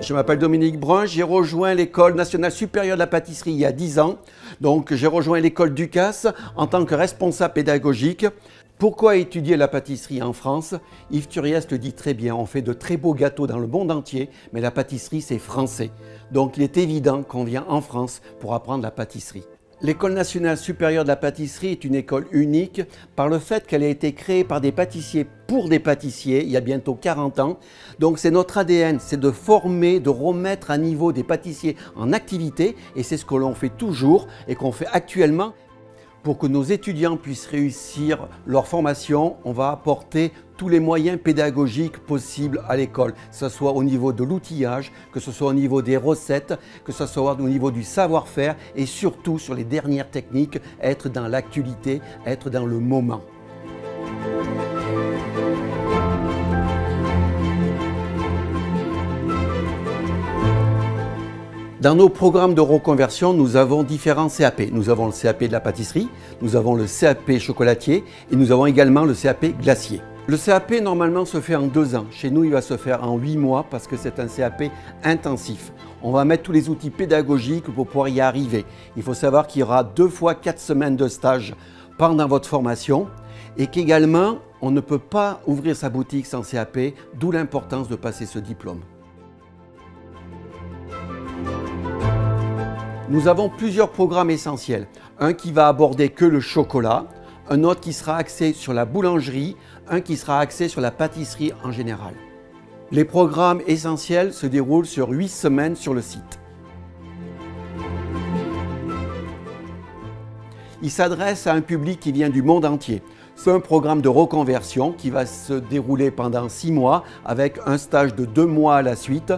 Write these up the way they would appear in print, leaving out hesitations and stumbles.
Je m'appelle Dominique Brun, j'ai rejoint l'École nationale supérieure de la pâtisserie il y a 10 ans. Donc j'ai rejoint l'école Ducasse en tant que responsable pédagogique. Pourquoi étudier la pâtisserie en France? Yves Turiès le dit très bien, on fait de très beaux gâteaux dans le monde entier, mais la pâtisserie c'est français. Donc il est évident qu'on vient en France pour apprendre la pâtisserie. L'École nationale supérieure de la pâtisserie est une école unique par le fait qu'elle a été créée par des pâtissiers pour des pâtissiers il y a bientôt 40 ans. Donc c'est notre ADN, c'est de former, de remettre à niveau des pâtissiers en activité et c'est ce que l'on fait toujours et qu'on fait actuellement. Pour que nos étudiants puissent réussir leur formation, on va apporter tous les moyens pédagogiques possibles à l'école, que ce soit au niveau de l'outillage, que ce soit au niveau des recettes, que ce soit au niveau du savoir-faire et surtout sur les dernières techniques, être dans l'actualité, être dans le moment. Dans nos programmes de reconversion, nous avons différents CAP. Nous avons le CAP de la pâtisserie, nous avons le CAP chocolatier et nous avons également le CAP glacier. Le CAP normalement se fait en 2 ans. Chez nous, il va se faire en 8 mois parce que c'est un CAP intensif. On va mettre tous les outils pédagogiques pour pouvoir y arriver. Il faut savoir qu'il y aura 2 fois 4 semaines de stage pendant votre formation et qu'également, on ne peut pas ouvrir sa boutique sans CAP, d'où l'importance de passer ce diplôme. Nous avons plusieurs programmes essentiels. Un qui va aborder que le chocolat, un autre qui sera axé sur la boulangerie, un qui sera axé sur la pâtisserie en général. Les programmes essentiels se déroulent sur 8 semaines sur le site. Il s'adresse à un public qui vient du monde entier. C'est un programme de reconversion qui va se dérouler pendant 6 mois avec un stage de 2 mois à la suite.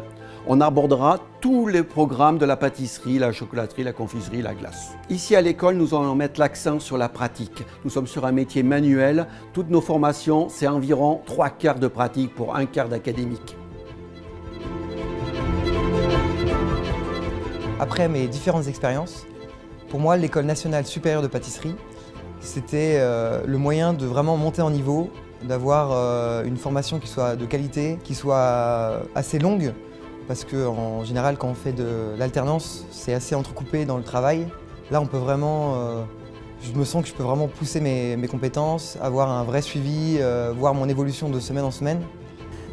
On abordera tous les programmes de la pâtisserie, la chocolaterie, la confiserie, la glace. Ici à l'école, nous allons mettre l'accent sur la pratique. Nous sommes sur un métier manuel. Toutes nos formations, c'est environ 3 quarts de pratique pour 1 quart d'académique. Après mes différentes expériences, pour moi, l'École nationale supérieure de pâtisserie, c'était le moyen de vraiment monter en niveau, d'avoir une formation qui soit de qualité, qui soit assez longue, parce qu'en général, quand on fait de l'alternance, c'est assez entrecoupé dans le travail. Là, on peut vraiment, je me sens que je peux vraiment pousser mes compétences, avoir un vrai suivi, voir mon évolution de semaine en semaine.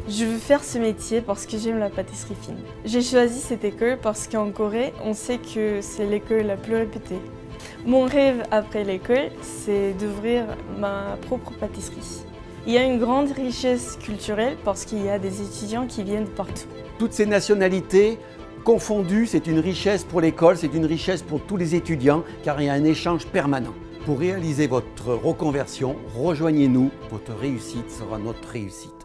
Je veux faire ce métier parce que j'aime la pâtisserie fine. J'ai choisi cette école parce qu'en Corée, on sait que c'est l'école la plus réputée. Mon rêve après l'école, c'est d'ouvrir ma propre pâtisserie. Il y a une grande richesse culturelle parce qu'il y a des étudiants qui viennent de partout. Toutes ces nationalités confondues, c'est une richesse pour l'école, c'est une richesse pour tous les étudiants car il y a un échange permanent. Pour réaliser votre reconversion, rejoignez-nous, votre réussite sera notre réussite.